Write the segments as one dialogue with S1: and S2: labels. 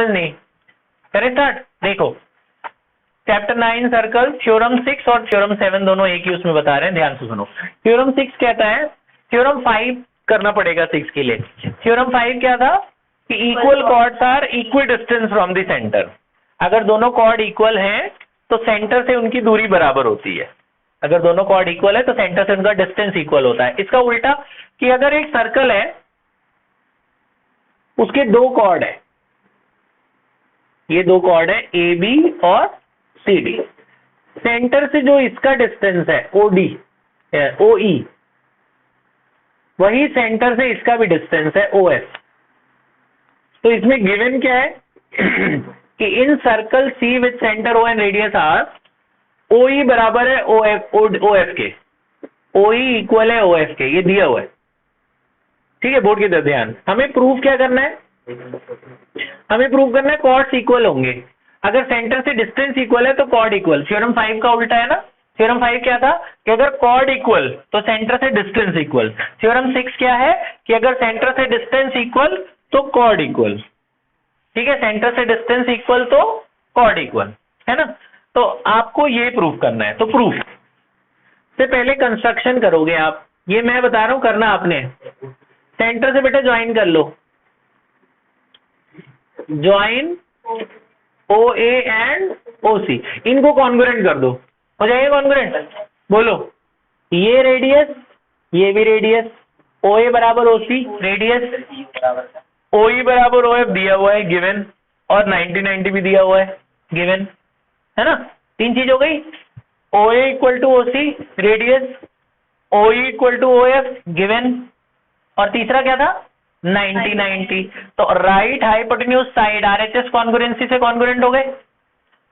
S1: नहीं करें स्टार्ट। देखो चैप्टर 9 सर्कल, थ्योरम 6 और थ्योरम 7 दोनों एक ही उसमें बता रहे हैं, ध्यान से सुनो। थ्योरम 6 कहता है, थ्योरम 5 करना पड़ेगा 6 के लिए। थ्योरम 5 क्या था कि equal chords are equal distance from the centre. अगर दोनों कॉर्ड इक्वल हैं तो सेंटर से उनकी दूरी बराबर होती है। अगर दोनों कॉर्ड इक्वल है तो सेंटर से उनका डिस्टेंस इक्वल होता है। इसका उल्टा कि अगर एक सर्कल है उसके दो कॉर्ड है, ये दो कॉर्ड है ए बी और सी डी, सेंटर से जो इसका डिस्टेंस है ओ डी ओ ई, वही सेंटर से इसका भी डिस्टेंस है ओ एफ। तो इसमें गिवन क्या है कि in circle C with centre O and radius R, O E बराबर है ओ एफ के, ओ ई इक्वल है ओ एफ के, ये दिया हुआ है। ठीक है, बोर्ड की तरफ ध्यान। हमें प्रूफ क्या करना है, हमें प्रूव करना है कॉर्ड्स इक्वल होंगे। अगर सेंटर से डिस्टेंस इक्वल है तो कॉर्ड इक्वल। थ्योरम 5 का उल्टा है ना। थ्योरम 5 क्या था कि अगर कॉर्ड इक्वल तो सेंटर से डिस्टेंस इक्वल। थ्योरम 6 क्या है कि अगर सेंटर से डिस्टेंस इक्वल तो कॉर्ड इक्वल। ठीक है, सेंटर से डिस्टेंस इक्वल तो कॉर्ड इक्वल, है ना। तो आपको ये प्रूफ करना है। तो प्रूफ से पहले कंस्ट्रक्शन करोगे आप, ये मैं बता रहा हूं करना आपने। सेंटर से बेटा ज्वाइन कर लो, ज्वाइन ओ ए एंड ओ सी, इनको कॉन्ग्रुएंट कर दो, हो जाएगा कॉन्ग्रुएंट। बोलो ये रेडियस, ये भी रेडियस, ओ ए बराबर ओ सी रेडियस, ओ ई बराबर ओ एफ दिया हुआ है गिवन, और 90-90 भी दिया हुआ है गिवन, है ना। तीन चीज हो गई, O A equal to O C radius, O E equal to O F given, और तीसरा क्या था 90-90। तो right hypotenuse side RHS congruency से कॉन्ग्रुएंट हो गए।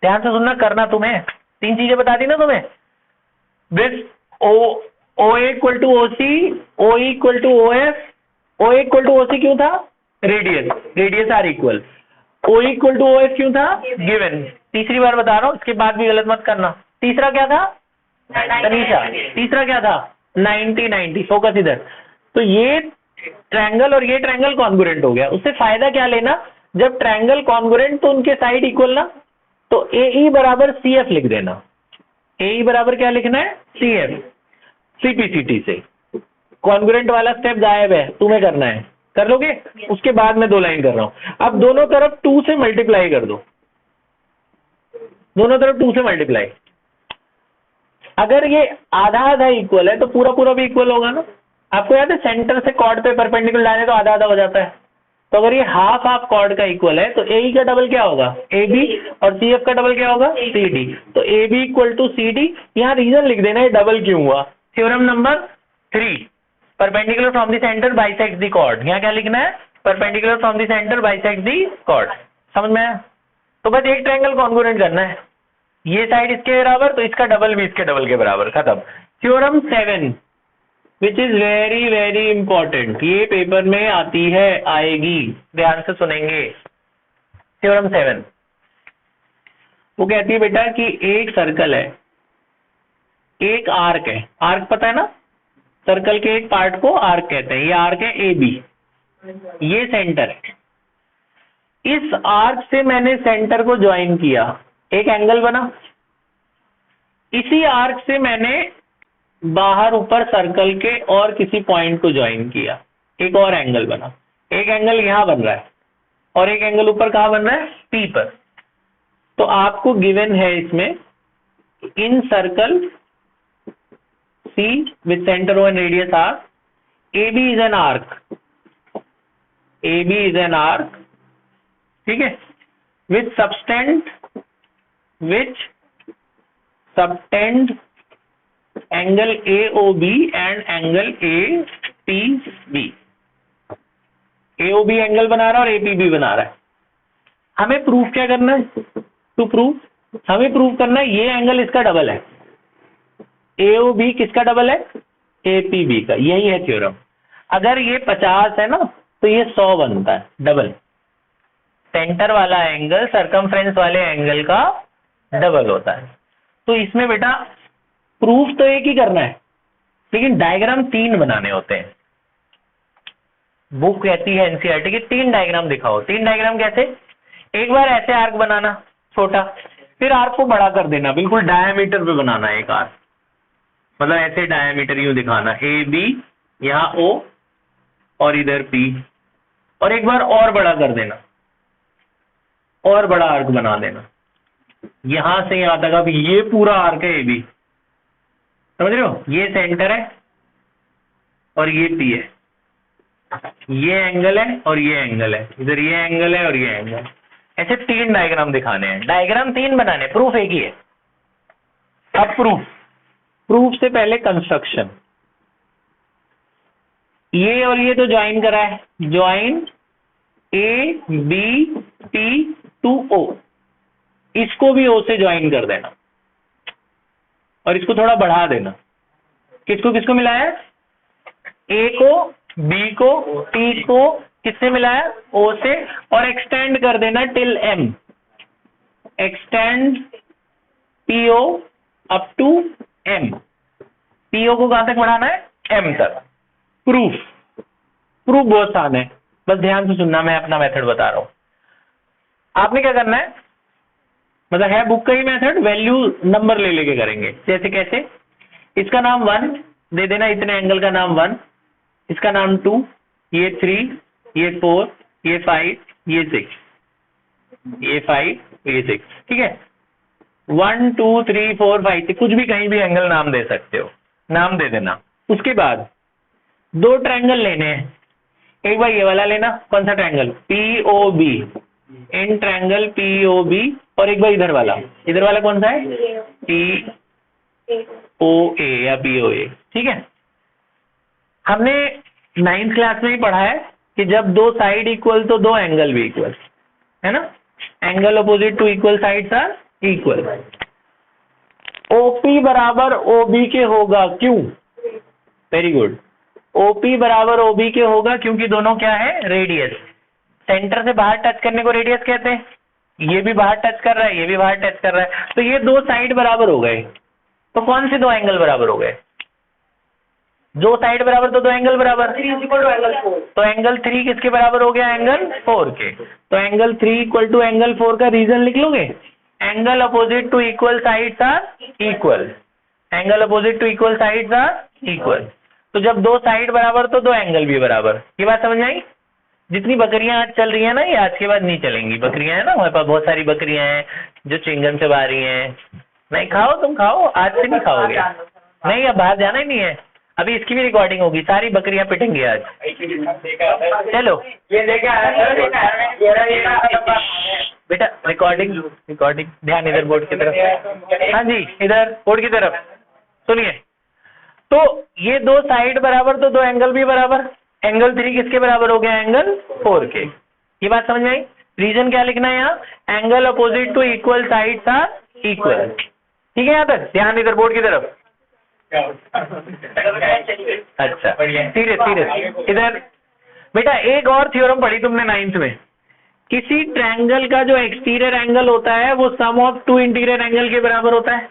S1: ध्यान से सुनना, करना तुम्हें तीन चीजें बता दी ना तुम्हें। This O equal to O C, O equal to O F, O equal to O C क्यों था, radius, radius R equal, O equal to O F क्यों था, गिवन। तीसरी बार बता रहा हूं, इसके बाद भी गलत मत करना। तीसरा क्या था तनीषा, तीसरा क्या था 90-90, फोकस इधर। तो ये ट्रायंगल और ये ट्रायंगल कॉन्ग्रुएंट हो गया। उससे फायदा क्या लेना, जब ट्रायंगल कॉन्ग्रुएंट तो उनके साइड इक्वल ना, तो ए ई बराबर सी एफ लिख देना। ए ई बराबर क्या लिखना है, सी एफ। सीपीसीटी से कॉन्ग्रुएंट वाला स्टेप गायब है, तुम्हें करना है, कर लोगे। उसके बाद मैं 2 लाइन कर रहा हूं। अब दोनों तरफ 2 से मल्टीप्लाई कर दो, दोनों तरफ 2 से मल्टीप्लाई। अगर ये आधा आधा इक्वल है तो पूरा पूरा भी इक्वल होगा ना। आपको याद है सेंटर से कॉर्ड पे परपेंडिकुलर डाले तो आधा आधा हो जाता है। तो अगर ये हाफ हाफ कॉर्ड का इक्वल है तो ए ई का डबल क्या होगा ए बी, और सी एफ का डबल क्या होगा सी डी। तो A B equal to C D. यहाँ रीजन लिख देना ये डबल क्यों हुआ। Theorem number 3, perpendicular from the centre bisects the chord. यहाँ क्या लिखना है, perpendicular from the centre bisects the chord. समझ में आया। तो बस एक ट्रायंगल कॉन्ग्रुएंट करना है, ये साइड इसके बराबर तो इसका डबल भी इसके डबल के बराबर, खत्म। Theorem 7 which is very very important, ये पेपर में आती है, आएगी, ध्यान से सुनेंगे। थ्योरम 7 वो कहती है बेटा कि एक सर्कल है, एक आर्क है, आर्क पता है ना, सर्कल के एक पार्ट को आर्क कहते हैं। ये आर्क है ए बी, ये सेंटर है। इस आर्क से मैंने सेंटर को ज्वाइन किया, एक एंगल बना। इसी आर्क से मैंने बाहर ऊपर सर्कल के और किसी पॉइंट को ज्वाइन किया, एक और एंगल बना। एक एंगल यहां बन रहा है और एक एंगल ऊपर कहां बन रहा है, पी पर। तो आपको गिवन है इसमें, in circle C with centre O and radius R, A B is an arc, A B is an arc, ठीक है, with subtend angle AOB and angle APB। AOB angle बना रहा है और APB बना रहा है। हमें प्रूफ क्या करना है, टू प्रूफ हमें प्रूफ करना है ये एंगल इसका डबल है। AOB किसका डबल है, APB का। यही है थ्योरम। अगर ये 50 है ना तो ये 100 बनता है, डबल। सेंटर वाला एंगल सरकमफ्रेंस वाले एंगल का डबल होता है। तो इसमें बेटा प्रूफ तो एक ही करना है, लेकिन डायग्राम 3 बनाने होते हैं। बुक कहती है एनसीईआरटी की 3 डायग्राम दिखाओ। 3 डायग्राम कैसे, एक बार ऐसे आर्क बनाना छोटा, फिर आर्क को बड़ा कर देना, बिल्कुल डायमीटर पे बनाना एक आर्क, मतलब ऐसे डायमीटर यूं दिखाना, ए बी, यहाँ ओ और इधर पी, और एक बार और बड़ा कर देना, और बड़ा आर्क बना देना यहां से यहां तक। अब ये पूरा आर्क है ए बी, समझ रहे हो, ये सेंटर है और ये पी है, ये एंगल है और ये एंगल है, इधर ये एंगल है और ये एंगल। ऐसे 3 डायग्राम दिखाने हैं, डायग्राम 3 बनाने, प्रूफ एक ही है। अब प्रूफ से पहले कंस्ट्रक्शन, ये और ये तो ज्वाइन करा है, join A B T to O, इसको भी ओ से ज्वाइन कर देना और इसको थोड़ा बढ़ा देना। किसको किसको मिलाया, ए को बी को टी को किससे मिलाया, ओ से, और एक्सटेंड कर देना till M, extend PO up to M, PO को कहां तक बढ़ाना है, एम तक। प्रूफ बहुत आसान है, बस ध्यान से सुनना, मैं अपना मेथड बता रहा हूं। आपने क्या करना है, मतलब है बुक का ही मेथड, वैल्यू नंबर ले लेके करेंगे। जैसे कैसे, इसका नाम 1 दे देना, इतने एंगल का नाम 1, इसका नाम 2, ये 3, ये 4, ये 5, ये 6, ये 5, ये 6, ठीक है। 1 2 3 4 5 6, कुछ भी कहीं भी एंगल नाम दे सकते हो, नाम दे देना। उसके बाद 2 ट्रायंगल लेने हैं, एक बार ये वाला लेना, कौन सा triangle, POB, in triangle POB, और एक बार इधर वाला कौन सा है, पीओए या पीओए, ठीक है। हमने 9th क्लास में ही पढ़ा है कि जब 2 साइड इक्वल तो 2 एंगल भी इक्वल, है ना, angle opposite to equal sides are equal. OP बराबर ओबी के होगा, क्यों, वेरी गुड, ओपी बराबर ओबी के होगा क्योंकि दोनों क्या है, रेडियस, सेंटर से बाहर टच करने को रेडियस कहते हैं, ये भी बाहर टच कर रहा है, ये भी बाहर टच कर रहा है, तो ये 2 साइड बराबर हो गए, तो कौन से 2 एंगल बराबर हो गए, 2 साइड बराबर तो 2 एंगल बराबर, तो एंगल 3 किसके बराबर हो गया, एंगल 4 के, तो एंगल 3 इक्वल टू एंगल 4 का रीजन लिख लोगे, angle opposite to equal sides are equal, angle opposite to equal sides are equal. तो जब 2 साइड बराबर तो 2 एंगल भी बराबर, ये बात समझ आई। जितनी बकरियां आज चल रही है ना, ये आज के बाद नहीं चलेंगी, बकरियां है ना हमारे पास, बहुत सारी बकरियां हैं जो चिंगम से बाहर रही हैं, नहीं खाओ, तुम खाओ, आज से नहीं खाओगे, नहीं अब बाहर जाना ही नहीं है, अभी इसकी भी रिकॉर्डिंग होगी, सारी बकरियां पिटेंगी आज। चलो बेटा, रिकॉर्डिंग ध्यान इधर बोर्ड की तरफ, हाँ जी इधर बोर्ड की तरफ सुनिए। तो ये 2 साइड बराबर तो 2 एंगल भी बराबर, एंगल 3 किसके बराबर हो गया, एंगल 4 के, ये बात समझ में आई। रीजन क्या लिखना है यहाँ, angle opposite to equal sides are equal, ठीक है, यहाँ तक ध्यान, इधर बोर्ड की तरफ। अच्छा सीरियस इधर बेटा, एक और थ्योरम पढ़ी तुमने 9th में, किसी ट्रायंगल का जो एक्सटीरियर एंगल होता है वो सम ऑफ 2 इंटीरियर एंगल के बराबर होता है।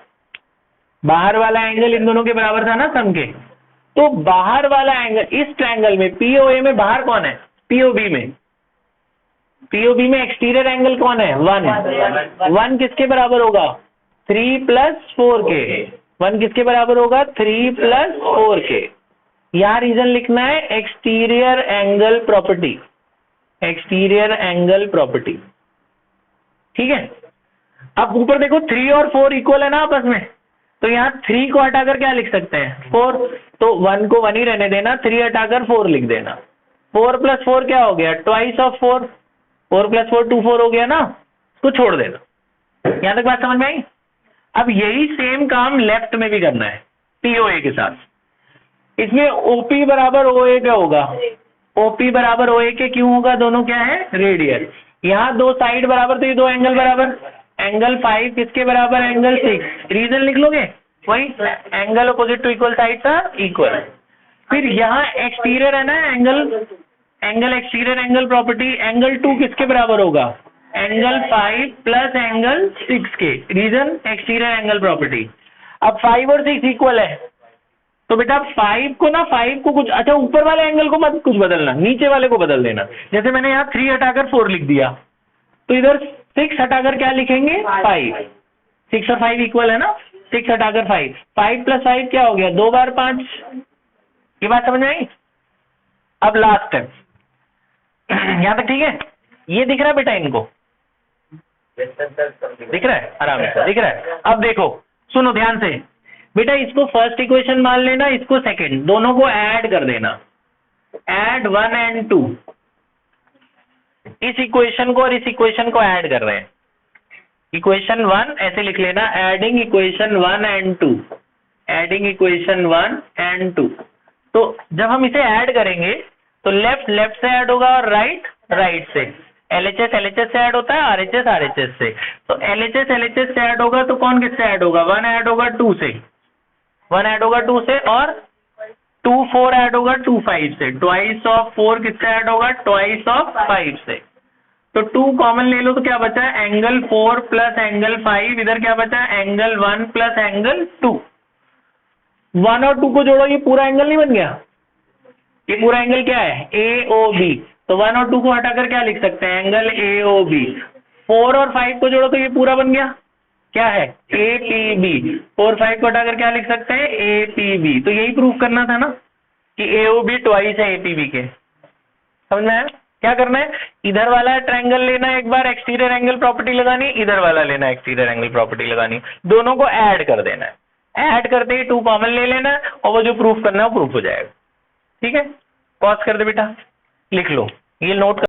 S1: बाहर वाला एंगल इन दोनों के बराबर था ना सम के, तो बाहर वाला एंगल इस ट्रायंगल में पीओए में बाहर कौन है, पीओबी में एक्सटीरियर एंगल कौन है, 1 किसके बराबर होगा, 3 + 4 के, 1 किसके बराबर होगा, 3 + 4 के। यहां रीजन लिखना है exterior angle property, exterior angle property, ठीक है। अब ऊपर देखो 3 और 4 इक्वल है ना आपस में, तो यहाँ 3 को हटाकर क्या लिख सकते हैं, 4, तो 1 को 1 ही रहने देना, 3 हटाकर 4 लिख देना, 4 + 4 क्या हो गया, ट्वाइस ऑफ 4, 4 + 4 2 4 हो गया ना, उसको छोड़ देना। यहां तक बात समझ में आई। अब यही सेम काम लेफ्ट में भी करना है पीओए के साथ, इसमें ओपी बराबर ओए पे होगा, ओपी बराबर ओए के क्यों होगा, दोनों क्या है, रेडियल, यहाँ 2 साइड बराबर तो ये 2 एंगल बराबर, एंगल 5 किसके बराबर, एंगल 6, रीजन लिख लोगे वही, angle opposite to equal sides are equal. फिर यहाँ एक्सटीरियर है ना angle exterior angle property, angle 2 किसके बराबर होगा, एंगल 5 + एंगल 6 के, रीजन एक्सटीरियर एंगल प्रॉपर्टी। अब 5 और 6 इक्वल है, तो बेटा 5 को कुछ, अच्छा ऊपर वाले एंगल को मत कुछ बदलना, नीचे वाले को बदल देना। जैसे मैंने यहाँ 3 हटाकर 4 लिख दिया, तो इधर 6 हटाकर क्या लिखेंगे 5, 6 और 5 इक्वल है ना, 6 हटाकर 5, 5 प्लस 5 क्या हो गया 2 बार 5। ये बात समझ में आई। अब लास्ट स्टेप, यहां तक ठीक है। ये दिख रहा है बेटा इनको, दिख रहा है आराम से दिख रहा है। अब देखो सुनो ध्यान से बेटा, इसको फर्स्ट इक्वेशन मान लेना, इसको सेकंड, दोनों को ऐड कर देना, ऐड 1 and 2। इस इक्वेशन को और इस इक्वेशन को ऐड कर रहे हैं, इक्वेशन 1 ऐसे लिख लेना, adding equation 1 and 2, adding equation 1 and 2। तो जब हम इसे ऐड करेंगे तो लेफ्ट लेफ्ट से ऐड होगा और राइट राइट से। LHS LHS से ऐड होता है, RHS RHS से। तो LHS LHS से ऐड होगा तो कौन किससे ऐड होगा, 1 ऐड होगा 2 से, 1 ऐड होगा 2 से, और 2 4 ऐड होगा 2 5 से, ट्वाइस ऑफ 4 किससे ऐड होगा, ट्वाइस ऑफ 5 से। तो 2 कॉमन ले लो तो क्या बचा है, एंगल 4 प्लस एंगल 5, इधर क्या बचा है, एंगल 1 प्लस एंगल 2। 1 और 2 को जोड़ो, ये पूरा एंगल नहीं बन गया, ये पूरा एंगल क्या है AOB। तो 1 और 2 को हटाकर क्या लिख सकते हैं, एंगल AOB। 4 और 5 को जोड़ो तो ये पूरा बन गया, क्या है APB। 4 5 को हटाकर क्या लिख सकते हैं, APB। तो यही प्रूफ करना था ना कि AOB ट्वाइस है APB के। समझ में आया। क्या करना है, इधर वाला ट्रायंगल लेना है एक बार, एक्सटीरियर एंगल प्रॉपर्टी लगानी, इधर वाला लेना है एक्सटीरियर एंगल प्रॉपर्टी लगानी, दोनों को ऐड कर देना है। ऐड करते ही 2 कॉमन ले लेना है और वो जो प्रूफ करना है वो प्रूफ हो जाएगा। ठीक है, पॉज कर दे बेटा, लिख लो, ये नोट